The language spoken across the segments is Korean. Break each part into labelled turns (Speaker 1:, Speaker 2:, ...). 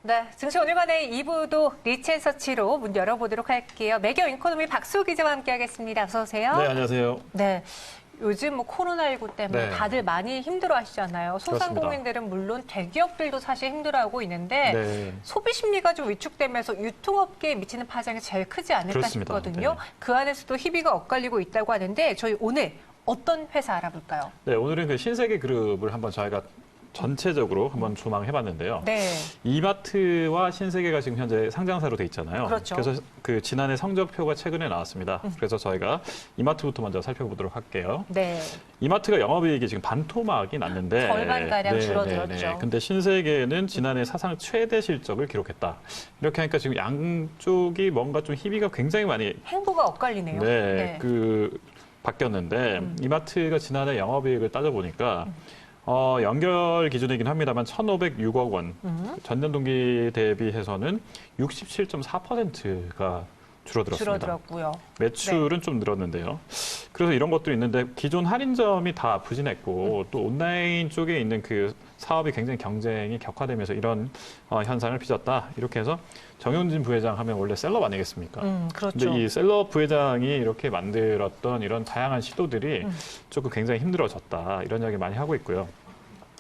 Speaker 1: 네, 증시 오늘만의 2부도 리치앤서치로 문 열어보도록 할게요. 매겨 인코노미 박수 기자와 함께하겠습니다. 어서 오세요.
Speaker 2: 네, 안녕하세요.
Speaker 1: 네, 요즘 코로나19 때문에
Speaker 2: 네.
Speaker 1: 다들 많이 힘들어하시잖아요. 소상공인들은 물론 대기업들도 사실 힘들어하고 있는데
Speaker 2: 네.
Speaker 1: 소비 심리가 좀 위축되면서 유통업계에 미치는 파장이 제일 크지 않을까
Speaker 2: 그렇습니다.
Speaker 1: 싶거든요.
Speaker 2: 네.
Speaker 1: 그 안에서도 희비가 엇갈리고 있다고 하는데 저희 오늘 어떤 회사 알아볼까요?
Speaker 2: 네, 오늘은 그 신세계 그룹을 한번 저희가 전체적으로 한번 조망해봤는데요.
Speaker 1: 네.
Speaker 2: 이마트와 신세계가 지금 현재 상장사로 돼 있잖아요.
Speaker 1: 그렇죠.
Speaker 2: 그래서 그 지난해 성적표가 최근에 나왔습니다. 그래서 저희가 이마트부터 먼저 살펴보도록 할게요.
Speaker 1: 네.
Speaker 2: 이마트가 영업이익이 지금 반토막이 났는데
Speaker 1: 절반가량 줄어들었죠.
Speaker 2: 근데 신세계는 지난해 사상 최대 실적을 기록했다. 이렇게 하니까 지금 양쪽이 뭔가 좀 희비가 굉장히 많이
Speaker 1: 행보가 엇갈리네요.
Speaker 2: 네, 바뀌었는데 이마트가 지난해 영업이익을 따져보니까 연결 기준이긴 합니다만 1,506억 원, 전년 동기 대비해서는 67.4%가 줄어들었습니다.
Speaker 1: 줄어들었고요.
Speaker 2: 매출은 좀 늘었는데요. 그래서 이런 것들이 있는데 기존 할인점이 다 부진했고 또 온라인 쪽에 있는 그 사업이 굉장히 경쟁이 격화되면서 이런 현상을 빚었다. 이렇게 해서 정용진 부회장 하면 원래 셀럽 아니겠습니까?
Speaker 1: 그렇죠.
Speaker 2: 근데 이 셀럽 부회장이 이렇게 만들었던 이런 다양한 시도들이 조금 굉장히 힘들어졌다. 이런 이야기 많이 하고 있고요.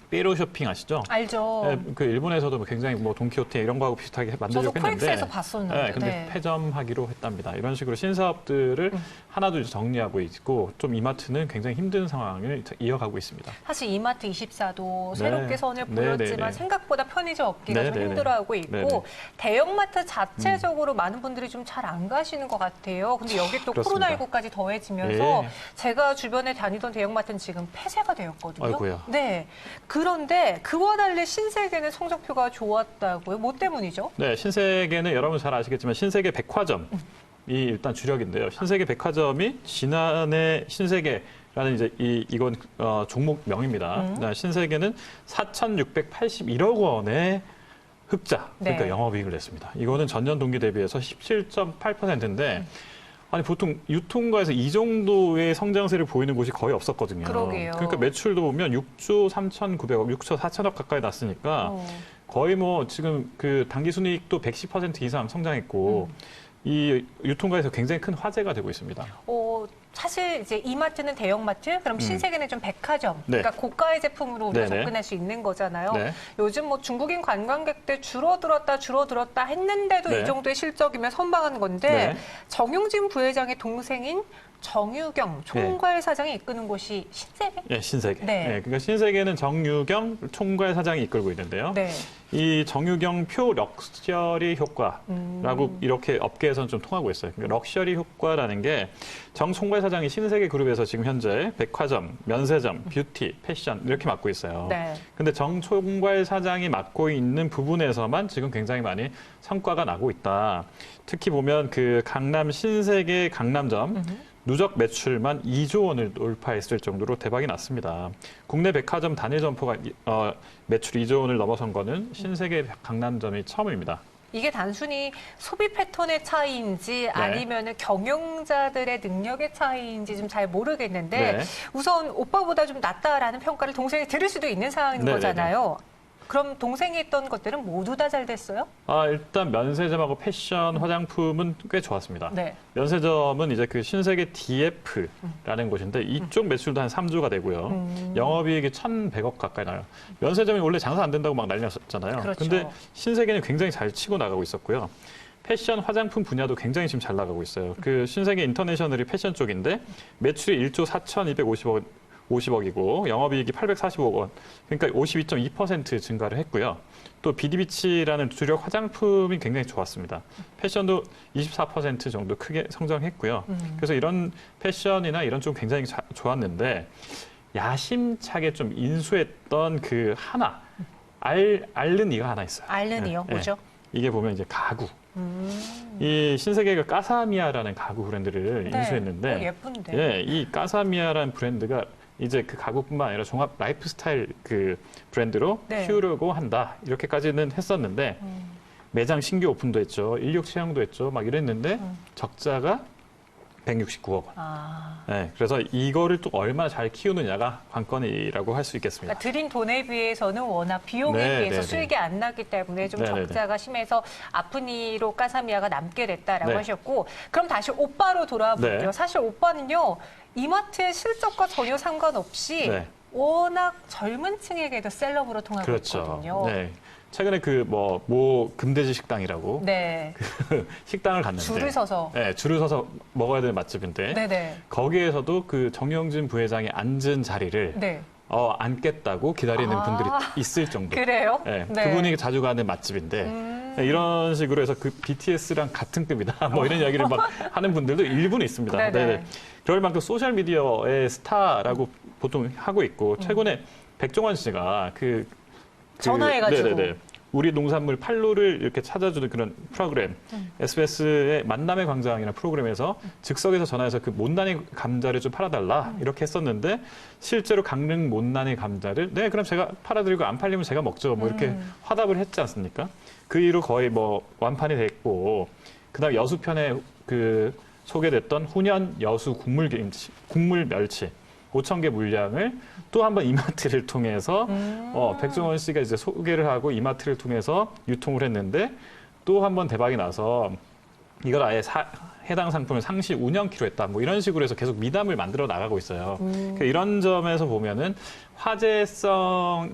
Speaker 2: 삐로 쇼핑 아시죠?
Speaker 1: 알죠.
Speaker 2: 네, 그 일본에서도 굉장히 뭐 돈키호테 이런 거하고 비슷하게 만들려고
Speaker 1: 저도
Speaker 2: 했는데
Speaker 1: 코엑스에서 봤었는데.
Speaker 2: 네, 근데
Speaker 1: 네.
Speaker 2: 폐점하기로 했답니다. 이런 식으로 신사업들을 하나둘 정리하고 있고 좀 이마트는 굉장히 힘든 상황을 이어가고 있습니다.
Speaker 1: 사실 이마트 24도
Speaker 2: 네.
Speaker 1: 새롭게 선을
Speaker 2: 네,
Speaker 1: 보였지만
Speaker 2: 네, 네.
Speaker 1: 생각보다 편의점 업계가 좀
Speaker 2: 네, 네,
Speaker 1: 힘들어하고 있고
Speaker 2: 네, 네.
Speaker 1: 대형마트 자체적으로 많은 분들이 좀 잘 안 가시는 것 같아요. 근데 여기 또
Speaker 2: 그렇습니다.
Speaker 1: 코로나19까지 더해지면서
Speaker 2: 네.
Speaker 1: 제가 주변에 다니던 대형마트는 지금 폐쇄가 되었거든요.
Speaker 2: 아이고야.
Speaker 1: 네. 그런데 그와 달리 신세계는 성적표가 좋았다고요? 뭐 때문이죠?
Speaker 2: 네, 신세계는 여러분 잘 아시겠지만 신세계 백화점이 일단 주력인데요. 신세계 백화점이 지난해 신세계라는 이제 이건 종목명입니다. 신세계는 4,681억 원의 흑자, 그러니까
Speaker 1: 네.
Speaker 2: 영업이익을 냈습니다. 이거는 전년 동기 대비해서 17.8%인데 아니 보통 유통가에서 이 정도의 성장세를 보이는 곳이 거의 없었거든요.
Speaker 1: 그러게요.
Speaker 2: 그러니까 매출도 보면 6조 3,900억, 6조 4천억 가까이 났으니까 거의 뭐 지금 그 당기순이익도 110% 이상 성장했고 이 유통가에서 굉장히 큰 화제가 되고 있습니다.
Speaker 1: 사실 이제 이마트는 대형마트, 그럼 신세계는 좀 백화점,
Speaker 2: 네.
Speaker 1: 그러니까 고가의 제품으로 우리가
Speaker 2: 네네.
Speaker 1: 접근할 수 있는 거잖아요.
Speaker 2: 네.
Speaker 1: 요즘 뭐 중국인 관광객들 줄어들었다 했는데도
Speaker 2: 네.
Speaker 1: 이 정도의 실적이면 선방한 건데
Speaker 2: 네.
Speaker 1: 정용진 부회장의 동생인 정유경 총괄 사장이 이끄는 곳이 신세계?
Speaker 2: 네, 신세계.
Speaker 1: 네.
Speaker 2: 네, 그러니까 신세계는 정유경 총괄 사장이 이끌고 있는데요.
Speaker 1: 네.
Speaker 2: 이 정유경 표 럭셔리 효과라고 이렇게 업계에서는 좀 통하고 있어요. 그러니까 럭셔리 효과라는 게 정 총괄 사장이 신세계 그룹에서 지금 현재 백화점, 면세점, 뷰티, 패션 이렇게 맡고 있어요.
Speaker 1: 네.
Speaker 2: 근데 정 총괄 사장이 맡고 있는 부분에서만 지금 굉장히 많이 성과가 나고 있다. 특히 보면 그 강남 신세계 강남점 누적 매출만 2조 원을 돌파했을 정도로 대박이 났습니다. 국내 백화점 단일 점포가 매출 2조 원을 넘어선 거는 신세계 강남점이 처음입니다.
Speaker 1: 이게 단순히 소비 패턴의 차이인지 아니면 경영자들의 능력의 차이인지 좀 잘 모르겠는데
Speaker 2: 네.
Speaker 1: 우선 오빠보다 좀 낫다라는 평가를 동생이 들을 수도 있는 상황인
Speaker 2: 네네네.
Speaker 1: 거잖아요. 그럼 동생이 했던 것들은 모두 다 잘 됐어요?
Speaker 2: 일단 면세점하고 패션, 화장품은 꽤 좋았습니다.
Speaker 1: 네.
Speaker 2: 면세점은 이제 그 신세계 DF라는 곳인데 이쪽 매출도 한 3조가 되고요. 영업이익이 1,100억 가까이 나요. 면세점이 원래 장사 안 된다고 막 난리 났었잖아요.
Speaker 1: 그렇죠.
Speaker 2: 근데 신세계는 굉장히 잘 치고 나가고 있었고요. 패션, 화장품 분야도 굉장히 지금 잘 나가고 있어요. 그 신세계 인터내셔널이 패션 쪽인데 매출이 1조 4,250억이고 영업이익이 845억 원, 그러니까 52.2% 증가를 했고요. 또 비디비치라는 주력 화장품이 굉장히 좋았습니다. 패션도 24% 정도 크게 성장했고요. 그래서 이런 패션이나 이런 쪽 굉장히 좋았는데 야심차게 좀 인수했던 그 하나, 알른이가 하나 있어요.
Speaker 1: 알른이요?
Speaker 2: 네,
Speaker 1: 뭐죠?
Speaker 2: 이게 보면 이제 가구. 이 신세계가 까사미아라는 가구 브랜드를 인수했는데
Speaker 1: 예쁜데.
Speaker 2: 예, 이 까사미아라는 브랜드가 이제 그 가구뿐만 아니라 종합 라이프스타일 그 브랜드로 키우려고 한다. 이렇게까지는 했었는데 매장 신규 오픈도 했죠. 인력 채용도 했죠. 막 이랬는데 적자가 169억 원.
Speaker 1: 아.
Speaker 2: 네, 그래서 이거를 또 얼마나 잘 키우느냐가 관건이라고 할 수 있겠습니다.
Speaker 1: 그러니까 들인 돈에 비해서는 워낙 비용에
Speaker 2: 네,
Speaker 1: 비해서
Speaker 2: 네,
Speaker 1: 수익이 안 나기 때문에 좀
Speaker 2: 네, 네,
Speaker 1: 적자가 심해서 아프니로 까사미아가 남게 됐다라고
Speaker 2: 네.
Speaker 1: 하셨고, 그럼 다시 오빠로 돌아와 볼게요.
Speaker 2: 네.
Speaker 1: 사실 오빠는요, 이마트의 실적과 전혀 상관없이
Speaker 2: 네.
Speaker 1: 워낙 젊은 층에게도 셀럽으로 통하고
Speaker 2: 그렇죠.
Speaker 1: 있거든요.
Speaker 2: 네. 최근에 그 모 금돼지 식당이라고
Speaker 1: 네.
Speaker 2: 식당을 갔는데
Speaker 1: 줄을 서서.
Speaker 2: 네, 줄을 서서 먹어야 되는 맛집인데
Speaker 1: 네네.
Speaker 2: 거기에서도 그 정영진 부회장이 앉은 자리를
Speaker 1: 네.
Speaker 2: 앉겠다고 기다리는
Speaker 1: 아.
Speaker 2: 분들이 있을 정도.
Speaker 1: 그래요?
Speaker 2: 네,
Speaker 1: 네.
Speaker 2: 그분이 자주 가는 맛집인데 네, 이런 식으로 해서 그 BTS랑 같은 급이다. 뭐 이런 이야기를 막 하는 분들도 일부는 있습니다.
Speaker 1: 네네.
Speaker 2: 네네. 그럴 만큼 소셜 미디어의 스타라고 보통 하고 있고 최근에 백종원 씨가
Speaker 1: 전화해가지고.
Speaker 2: 네네네. 우리 농산물 판로를 이렇게 찾아주는 그런 프로그램, SBS의 만남의 광장이라는 프로그램에서 즉석에서 전화해서 그 못난이 감자를 좀 팔아달라 이렇게 했었는데 실제로 강릉 못난이 감자를 네 그럼 제가 팔아드리고 안 팔리면 제가 먹죠 뭐 이렇게 화답을 했지 않습니까? 그 이후로 거의 뭐 완판이 됐고 그다음 여수편에 그 소개됐던 훈연 여수 국물 멸치 5,000개 물량을 또 한 번 이마트를 통해서 백종원 씨가 이제 소개를 하고 이마트를 통해서 유통을 했는데 또 한 번 대박이 나서 이걸 아예 해당 상품을 상시 운영키로 했다. 뭐 이런 식으로 해서 계속 미담을 만들어 나가고 있어요. 그러니까 이런 점에서 보면은 화제성을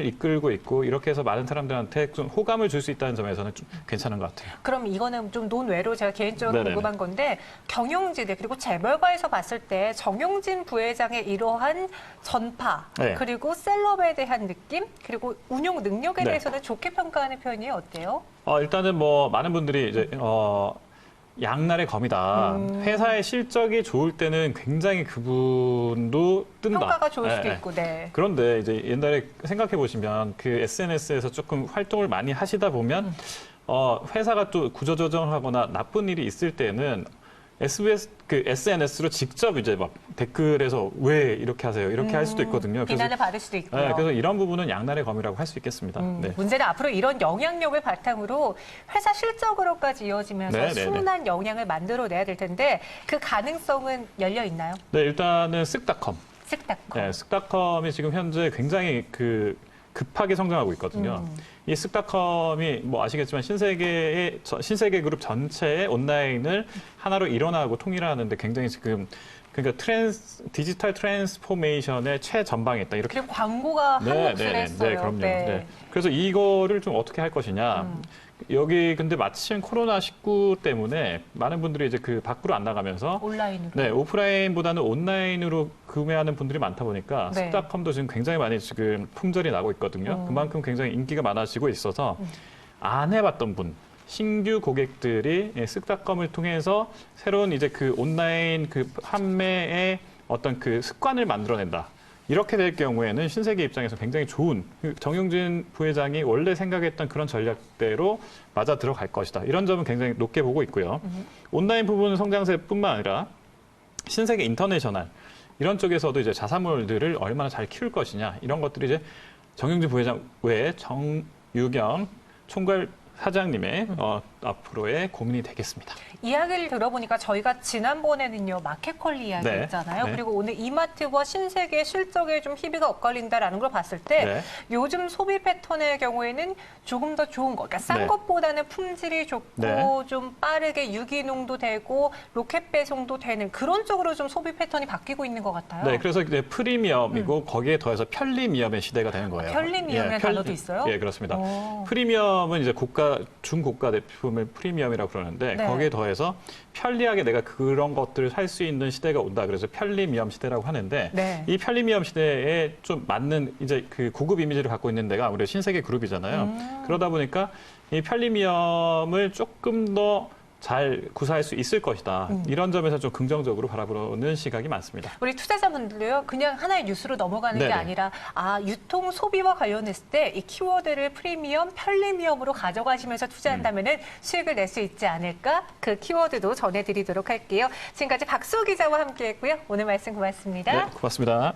Speaker 2: 이끌고 있고 이렇게 해서 많은 사람들한테 좀 호감을 줄 수 있다는 점에서는 좀 괜찮은 것 같아요.
Speaker 1: 그럼 이거는 좀 논외로 제가 개인적으로
Speaker 2: 네네네.
Speaker 1: 궁금한 건데 경영지대 그리고 재벌가에서 봤을 때 정영진 부회장의 이러한 전파
Speaker 2: 네.
Speaker 1: 그리고 셀럽에 대한 느낌 그리고 운영 능력에
Speaker 2: 네.
Speaker 1: 대해서는 좋게 평가하는 편이 어때요?
Speaker 2: 일단은 뭐 많은 분들이 이제 양날의 검이다. 회사의 실적이 좋을 때는 굉장히 그분도 뜬다.
Speaker 1: 평가가 좋을 수도
Speaker 2: 예, 예.
Speaker 1: 있고, 네.
Speaker 2: 그런데 이제 옛날에 생각해 보시면 그 SNS에서 조금 활동을 많이 하시다 보면 회사가 또 구조조정하거나 나쁜 일이 있을 때는 SNS로 직접 이제 막 댓글에서 왜 이렇게 하세요? 이렇게 할 수도 있거든요.
Speaker 1: 비난을 받을 수도 있고요.
Speaker 2: 네, 그래서 이런 부분은 양날의 검이라고 할 수 있겠습니다. 네.
Speaker 1: 문제는 앞으로 이런 영향력을 바탕으로 회사 실적으로까지 이어지면서
Speaker 2: 네, 네, 네.
Speaker 1: 순한 영향을 만들어내야 될 텐데 그 가능성은 열려 있나요?
Speaker 2: 네, 일단은 쓱닷컴.
Speaker 1: 쓱닷컴.
Speaker 2: 네, 쓱닷컴이 지금 현재 굉장히 급하게 성장하고 있거든요. 이 쓱닷컴이 뭐 아시겠지만 신세계 그룹 전체의 온라인을 하나로 일원화하고 통일하는데 굉장히 지금 그러니까 디지털 트랜스포메이션의 최전방에 있다. 이렇게
Speaker 1: 그리고 광고가 한 몫을 했어요.
Speaker 2: 네, 그럼요. 네. 그래서 이거를 좀 어떻게 할 것이냐. 여기 근데 마침 코로나19 때문에 많은 분들이 이제 그 밖으로 안 나가면서
Speaker 1: 온라인으로.
Speaker 2: 네, 오프라인보다는 온라인으로 구매하는 분들이 많다 보니까
Speaker 1: 네.
Speaker 2: 쓱닷컴도 지금 굉장히 많이 지금 품절이 나고 있거든요. 그만큼 굉장히 인기가 많아지고 있어서 안 해봤던 분, 신규 고객들이 쓱닷컴을 통해서 새로운 이제 그 온라인 그 판매의 어떤 그 습관을 만들어낸다. 이렇게 될 경우에는 신세계 입장에서 굉장히 좋은 정영진 부회장이 원래 생각했던 그런 전략대로 맞아 들어갈 것이다. 이런 점은 굉장히 높게 보고 있고요. 온라인 부분 성장세뿐만 아니라 신세계 인터내셔널 이런 쪽에서도 이제 자사몰들을 얼마나 잘 키울 것이냐 이런 것들이 이제 정영진 부회장 외에 정유경 총괄 사장님의 앞으로의 고민이 되겠습니다.
Speaker 1: 이야기를 들어보니까 저희가 지난번에는요 마켓컬리 이야기
Speaker 2: 네.
Speaker 1: 했잖아요.
Speaker 2: 네.
Speaker 1: 그리고 오늘 이마트와 신세계 실적에 좀 희비가 엇갈린다라는 걸 봤을 때
Speaker 2: 네.
Speaker 1: 요즘 소비 패턴의 경우에는 조금 더 좋은 거, 그러니까 싼
Speaker 2: 네.
Speaker 1: 것보다는 품질이 좋고
Speaker 2: 네.
Speaker 1: 좀 빠르게 유기농도 되고 로켓 배송도 되는 그런 쪽으로 좀 소비 패턴이 바뀌고 있는 것 같아요.
Speaker 2: 네, 그래서 이제 프리미엄이고 거기에 더해서 편리미엄의 시대가 되는 거예요.
Speaker 1: 편리미엄이라는 단어도 있어요?
Speaker 2: 예, 그렇습니다.
Speaker 1: 오.
Speaker 2: 프리미엄은 이제 중고가 제품을 프리미엄이라고 그러는데
Speaker 1: 네.
Speaker 2: 거기에 더해서 편리하게 내가 그런 것들을 살 수 있는 시대가 온다. 그래서 편리미엄 시대라고 하는데
Speaker 1: 네.
Speaker 2: 이 편리미엄 시대에 좀 맞는 이제 그 고급 이미지를 갖고 있는 데가 아무래도 신세계 그룹이잖아요. 그러다 보니까 이 편리미엄을 조금 더 잘 구사할 수 있을 것이다. 이런 점에서 좀 긍정적으로 바라보는 시각이 많습니다.
Speaker 1: 우리 투자자분들도요, 그냥 하나의 뉴스로 넘어가는 게
Speaker 2: 네네.
Speaker 1: 아니라, 유통 소비와 관련했을 때 이 키워드를 프리미엄, 편리미엄으로 가져가시면서 투자한다면은 수익을 낼 수 있지 않을까? 그 키워드도 전해드리도록 할게요. 지금까지 박수호 기자와 함께 했고요. 오늘 말씀 고맙습니다.
Speaker 2: 네, 고맙습니다.